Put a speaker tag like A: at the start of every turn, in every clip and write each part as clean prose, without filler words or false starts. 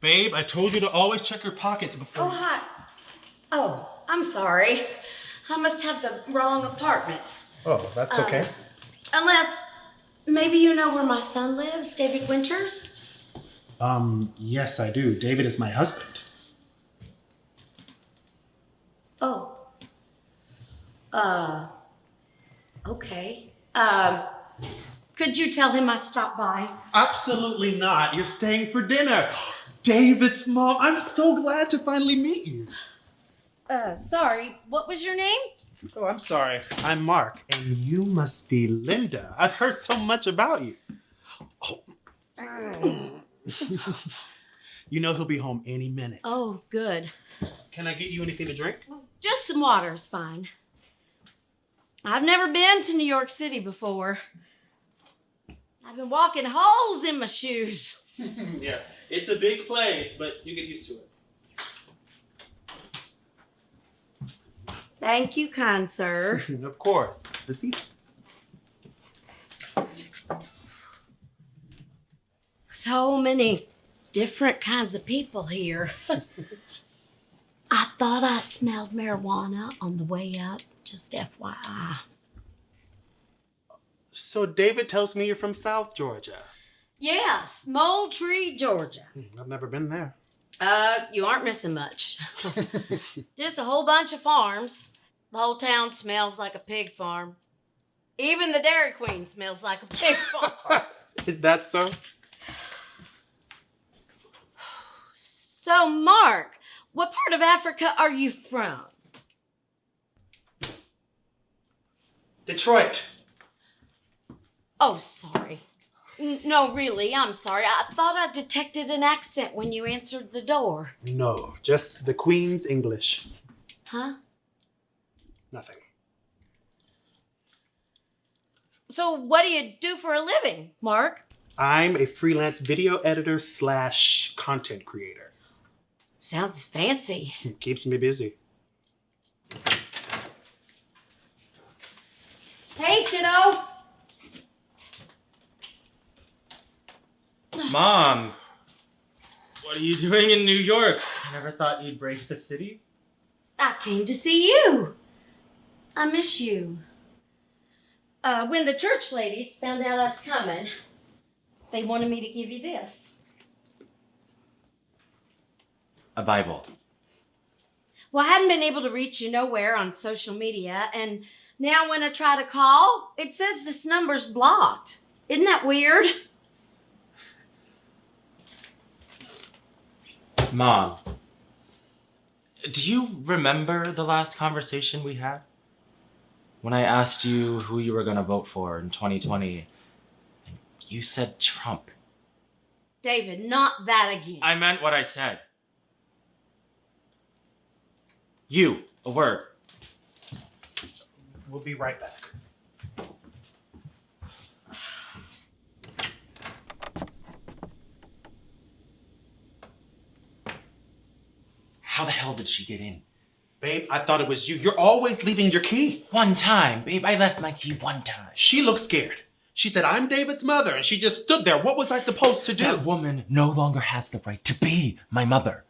A: Babe, I told you to always check your pockets before.
B: Oh, hi. Oh, I'm sorry. I must have the wrong apartment.
A: Oh, that's okay.
B: Unless, maybe you know where my son lives, David Winters?
A: Yes, I do. David is my husband.
B: Oh. Okay. Could you tell him I stopped by?
A: Absolutely not. You're staying for dinner. David's mom, I'm so glad to finally meet you.
B: Sorry, what was your name?
A: Oh, I'm sorry. I'm Mark, and you must be Linda. I've heard so much about you. Oh. You know he'll be home any minute.
B: Oh, good.
A: Can I get you anything to drink?
B: Just some water's fine. I've never been to New York City before. I've been walking holes in my shoes.
A: Yeah, it's a big place, but you get used to it.
B: Thank you, kind sir.
A: Of course. The seat.
B: So many different kinds of people here. I thought I smelled marijuana on the way up, just FYI.
A: So David tells me you're from South Georgia.
B: Yes, Moultrie, Georgia.
A: I've never been there.
B: You aren't missing much. Just a whole bunch of farms. The whole town smells like a pig farm. Even the Dairy Queen smells like a pig farm.
A: Is that so?
B: So, Mark, what part of Africa are you from?
A: Detroit.
B: Oh, sorry. No, really, I'm sorry. I thought I detected an accent when you answered the door.
A: No, just the Queen's English.
B: Huh?
A: Nothing.
B: So what do you do for a living, Mark?
A: I'm a freelance video editor / content creator.
B: Sounds fancy.
A: Keeps me busy.
B: Hey, kiddo.
C: Mom, what are you doing in New York? I never thought you'd brave the city.
B: I came to see you. I miss you. When the church ladies found out I was coming, they wanted me to give you this.
C: A Bible.
B: Well, I hadn't been able to reach you nowhere on social media, and now when I try to call, it says this number's blocked. Isn't that weird?
C: Mom, do you remember the last conversation we had? When I asked you who you were going to vote for in 2020, and you said Trump.
B: David, not that again.
C: I meant what I said. You, a word.
A: We'll be right back.
C: How the hell did she get in?
A: Babe, I thought it was you. You're always leaving your key.
C: One time, babe. I left my key one time.
A: She looked scared. She said, I'm David's mother, and she just stood there. What was I supposed to do?
C: That woman no longer has the right to be my mother.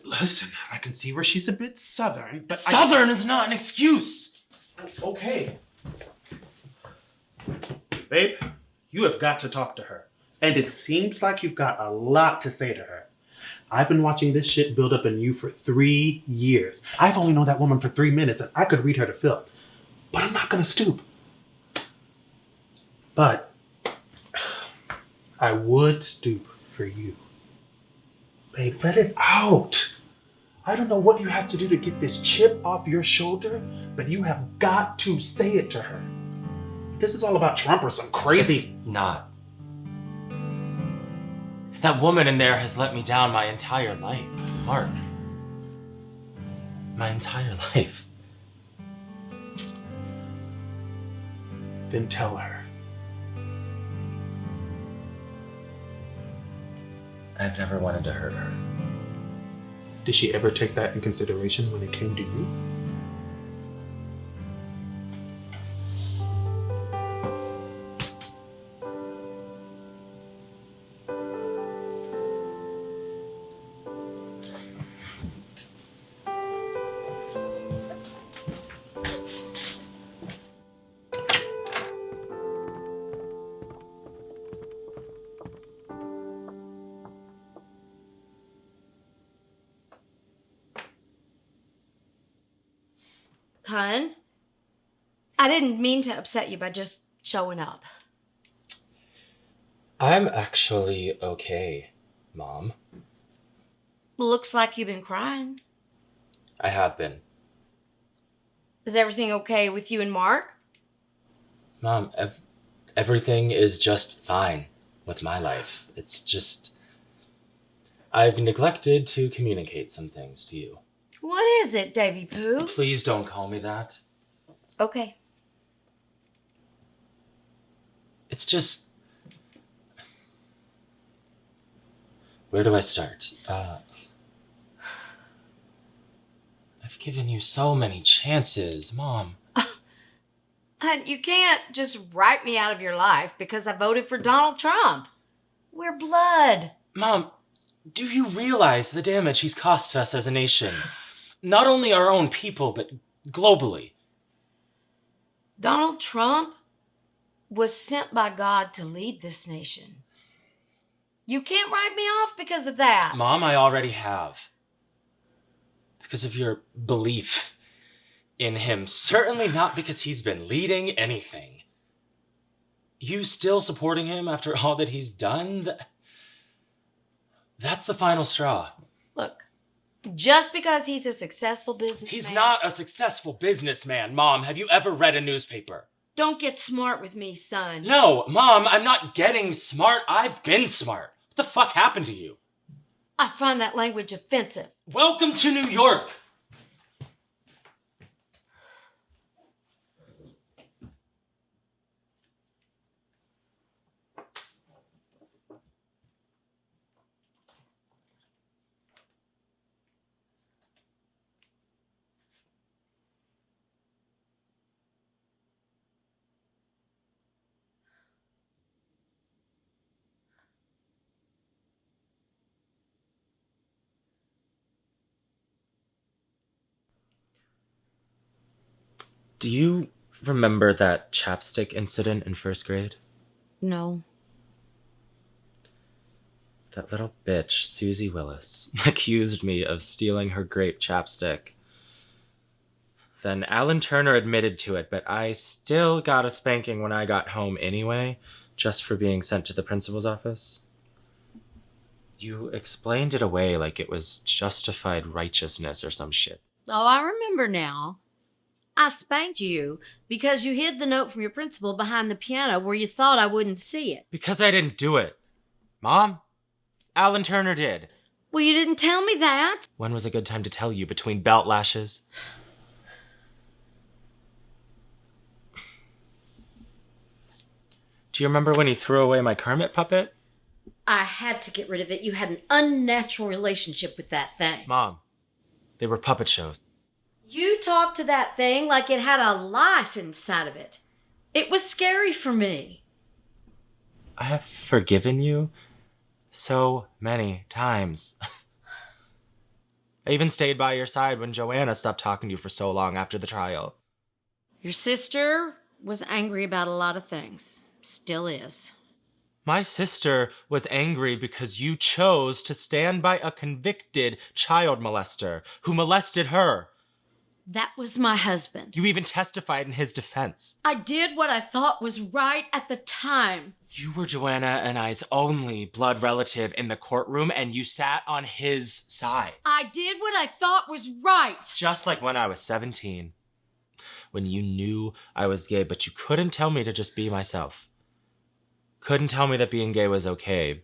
A: Listen, I can see where she's a bit southern, but
C: Southern is not an excuse.
A: Okay. Babe, you have got to talk to her. And it seems like you've got a lot to say to her. I've been watching this shit build up in you for 3 years. I've only known that woman for 3 minutes, and I could read her to Phil. But I'm not gonna stoop. But I would stoop for you. Babe, let it out. I don't know what you have to do to get this chip off your shoulder, but you have got to say it to her. This is all about Trump or some crazy...
C: It's not. That woman in there has let me down my entire life, Mark. My entire life.
A: Then tell her.
C: I've never wanted to hurt her.
A: Did she ever take that in consideration when it came to you?
B: hun. I didn't mean to upset you by just showing up.
C: I'm actually okay, Mom.
B: Looks like you've been crying.
C: I have been.
B: Is everything okay with you and Mark?
C: Mom, everything is just fine with my life. It's just... I've neglected to communicate some things to you.
B: What is it, Davy Pooh?
C: Please don't call me that.
B: Okay.
C: It's just... Where do I start? I've given you so many chances, Mom.
B: Hun, you can't just write me out of your life because I voted for Donald Trump. We're blood.
C: Mom, do you realize the damage he's cost us as a nation? Not only our own people, but globally.
B: Donald Trump was sent by God to lead this nation. You can't write me off because of that.
C: Mom, I already have. Because of your belief in him. Certainly not because he's been leading anything. You still supporting him after all that he's done? That's the final straw.
B: Look, just because he's a successful businessman...
C: He's not a successful businessman, Mom. Have you ever read a newspaper?
B: Don't get smart with me, son.
C: No, Mom, I'm not getting smart. I've been smart. What the fuck happened to you?
B: I find that language offensive.
C: Welcome to New York. Do you remember that chapstick incident in first grade?
B: No.
C: That little bitch, Susie Willis, accused me of stealing her grape chapstick. Then Alan Turner admitted to it, but I still got a spanking when I got home anyway, just for being sent to the principal's office. You explained it away like it was justified righteousness or some shit.
B: Oh, I remember now. I spanked you because you hid the note from your principal behind the piano where you thought I wouldn't see it.
C: Because I didn't do it. Mom, Alan Turner did.
B: Well, you didn't tell me that.
C: When was a good time to tell you? Between belt lashes? Do you remember when he threw away my Kermit puppet?
B: I had to get rid of it. You had an unnatural relationship with that thing.
C: Mom, they were puppet shows.
B: You talked to that thing like it had a life inside of it. It was scary for me.
C: I have forgiven you so many times. I even stayed by your side when Joanna stopped talking to you for so long after the trial.
B: Your sister was angry about a lot of things. Still is.
C: My sister was angry because you chose to stand by a convicted child molester who molested her.
B: That was my husband.
C: You even testified in his defense.
B: I did what I thought was right at the time.
C: You were Joanna and I's only blood relative in the courtroom, and you sat on his side.
B: I did what I thought was right.
C: Just like when I was 17. When you knew I was gay, but you couldn't tell me to just be myself. Couldn't tell me that being gay was okay.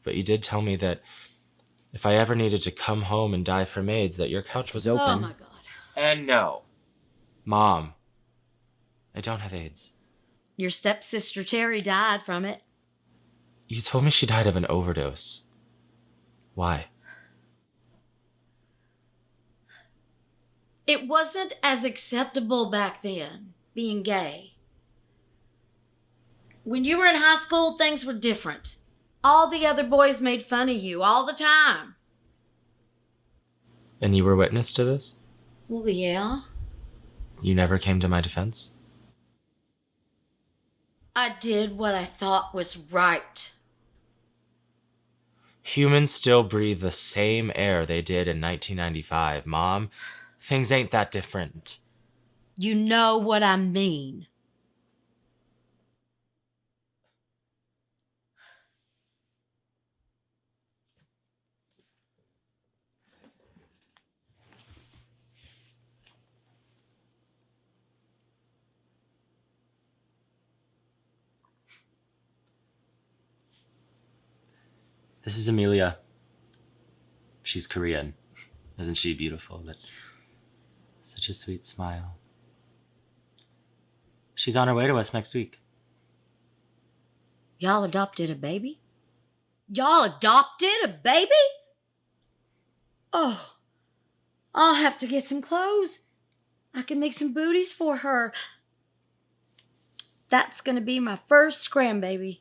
C: But you did tell me that if I ever needed to come home and die from AIDS, that your couch was open.
B: Oh my God.
C: And no. Mom, I don't have AIDS.
B: Your stepsister Terry died from it.
C: You told me she died of an overdose. Why?
B: It wasn't as acceptable back then, being gay. When you were in high school, things were different. All the other boys made fun of you all the time.
C: And you were witness to this?
B: Well, yeah.
C: You never came to my defense?
B: I did what I thought was right.
C: Humans still breathe the same air they did in 1995, Mom. things ain't that different.
B: You know what I mean.
C: This is Amelia. She's Korean. Isn't she beautiful? That such a sweet smile. She's on her way to us next week.
B: Y'all adopted a baby? Y'all adopted a baby? Oh, I'll have to get some clothes. I can make some booties for her. That's gonna be my first grandbaby.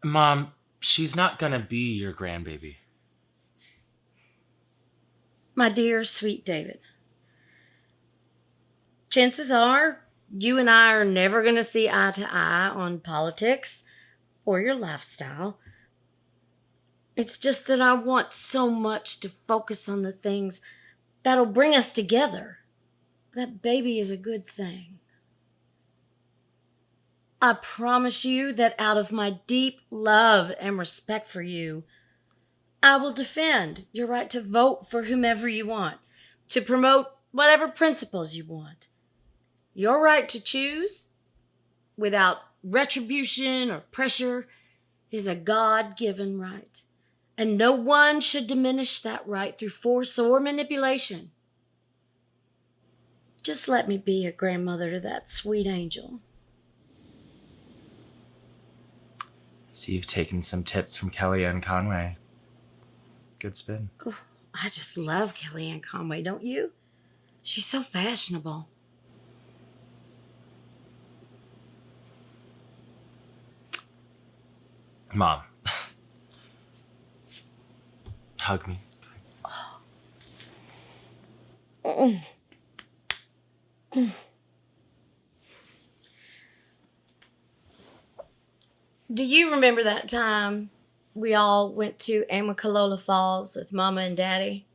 C: Mom, she's not gonna be your grandbaby.
B: My dear, sweet David, chances are you and I are never going to see eye to eye on politics or your lifestyle. It's just that I want so much to focus on the things that'll bring us together. That baby is a good thing. I promise you that out of my deep love and respect for you, I will defend your right to vote for whomever you want, to promote whatever principles you want. Your right to choose without retribution or pressure is a God-given right, and no one should diminish that right through force or manipulation. Just let me be a grandmother to that sweet angel.
C: So you've taken some tips from Kellyanne Conway. Good spin.
B: Oh, I just love Kellyanne Conway, don't you? She's so fashionable.
C: Mom. Hug me.
B: Oh. Do you remember that time we all went to Amicalola Falls with Mama and Daddy?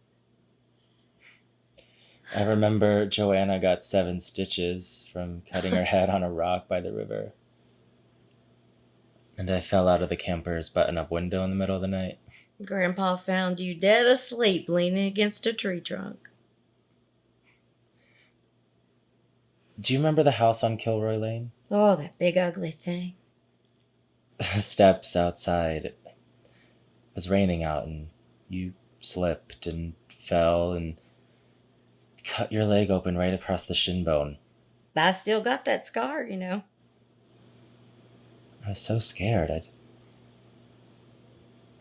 C: I remember Joanna got 7 stitches from cutting her head on a rock by the river. And I fell out of the camper's button-up window in the middle of the night.
B: Grandpa found you dead asleep leaning against a tree trunk.
C: Do you remember the house on Kilroy Lane?
B: Oh, that big ugly thing.
C: The steps outside. It was raining out and you slipped and fell and cut your leg open right across the shin bone.
B: I still got that scar, you know.
C: I was so scared.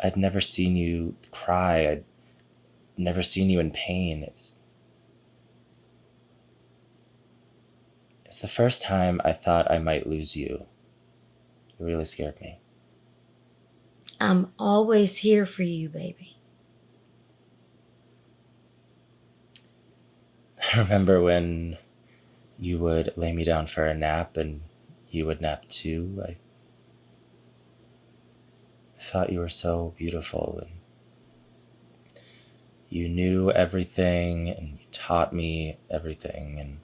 C: I'd never seen you cry. I'd never seen you in pain. It was the first time I thought I might lose you. It really scared me.
B: I'm always here for you, baby.
C: I remember when you would lay me down for a nap and you would nap too. I thought you were so beautiful and you knew everything and you taught me everything, and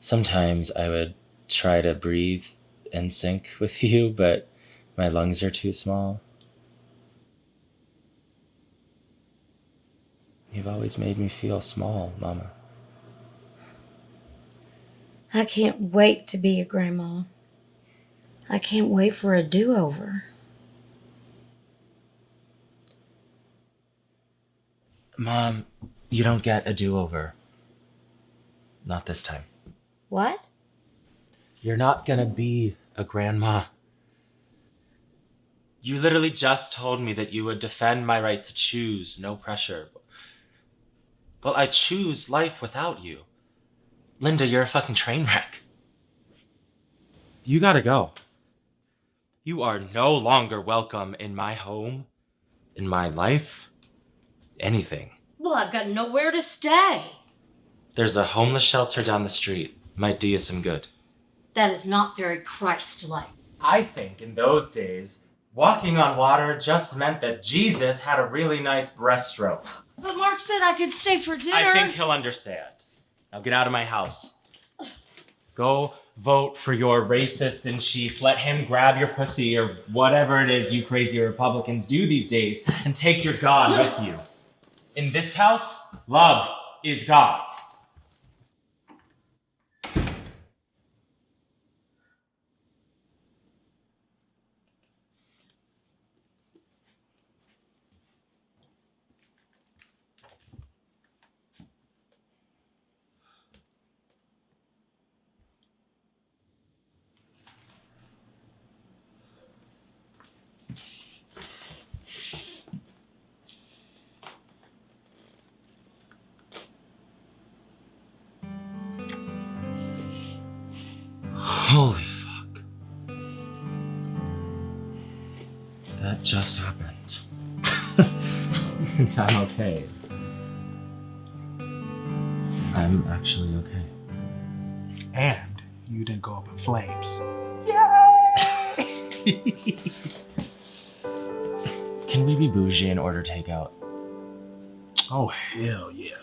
C: sometimes I would try to breathe in sync with you, but my lungs are too small. You've always made me feel small, Mama.
B: I can't wait to be a grandma. I can't wait for a do-over.
C: Mom, you don't get a do-over. Not this time.
B: What?
C: You're not gonna be a grandma. You literally just told me that you would defend my right to choose, no pressure. Well, I choose life without you. Linda, you're a fucking train wreck. You gotta go. You are no longer welcome in my home, in my life, anything.
B: Well, I've got nowhere to stay.
C: There's a homeless shelter down the street. Might do you some good.
B: That is not very Christ-like.
C: I think in those days, Walking on water just meant that Jesus had a really nice breaststroke.
B: But Mark said I could stay for dinner.
C: I think he'll understand. Now get out of my house. Go vote for your racist in chief. Let him grab your pussy or whatever it is you crazy Republicans do these days and take your God with you. In this house, love is God. Holy fuck. That just happened. And I'm okay. I'm actually okay.
A: And you didn't go up in flames. Yay!
C: Can we be bougie and order takeout?
A: Oh, hell yeah.